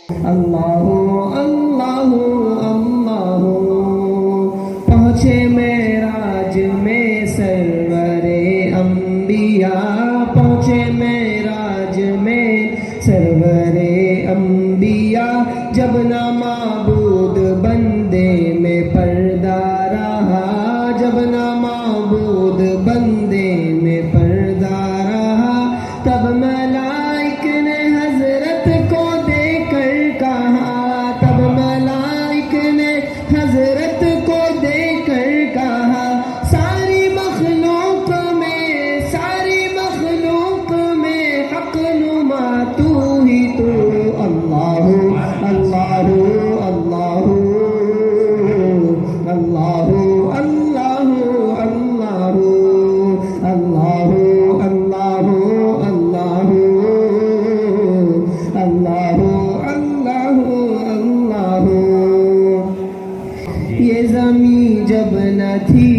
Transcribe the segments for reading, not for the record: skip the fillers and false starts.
اللہ اللہ اللہ پہنچے معراج میں سرور انبیاء، پہنچے معراج میں سرور انبیاء، جب نہ معبود بندے میں پردہ رہا، جب نہ معبود بندے میں پردہ رہا، تب ملائک نے حضرت کو دیکھ کر کہا، تب ملائک نے حضرت کو دیکھ کر کہا، ساری مخلوق میں، ساری مخلوق میں حق نما تو ہی تو، اللہ اللہ اللہ اللہ اللہ اللہ اللہ اللہ اللہ اللہ اللہ اللہ۔ یہ زمین جب نہ تھی،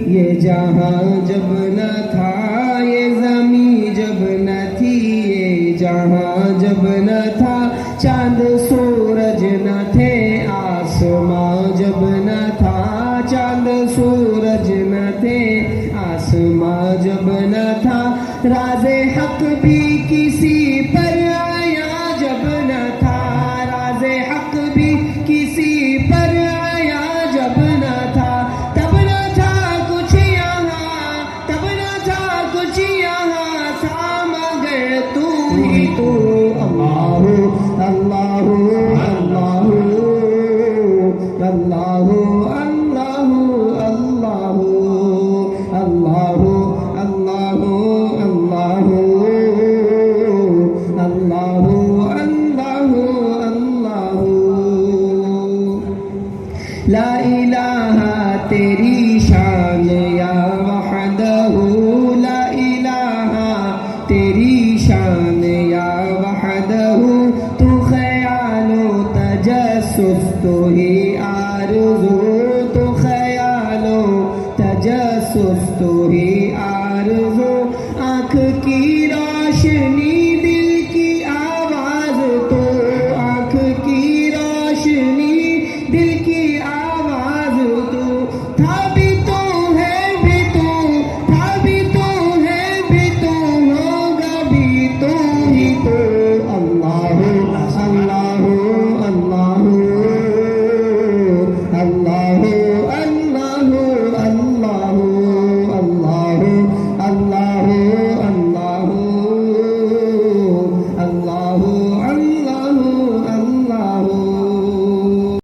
یہ جہاں جب نہ تھا، یہ زمین جب نہ تھی، یہ جہاں جب نہ تھا، چاند سورج نہ تھے، آسماں جب نہ تھا، چاند سورج نہ تھے، آسماں جب نہ تھا، راز حق بھی کی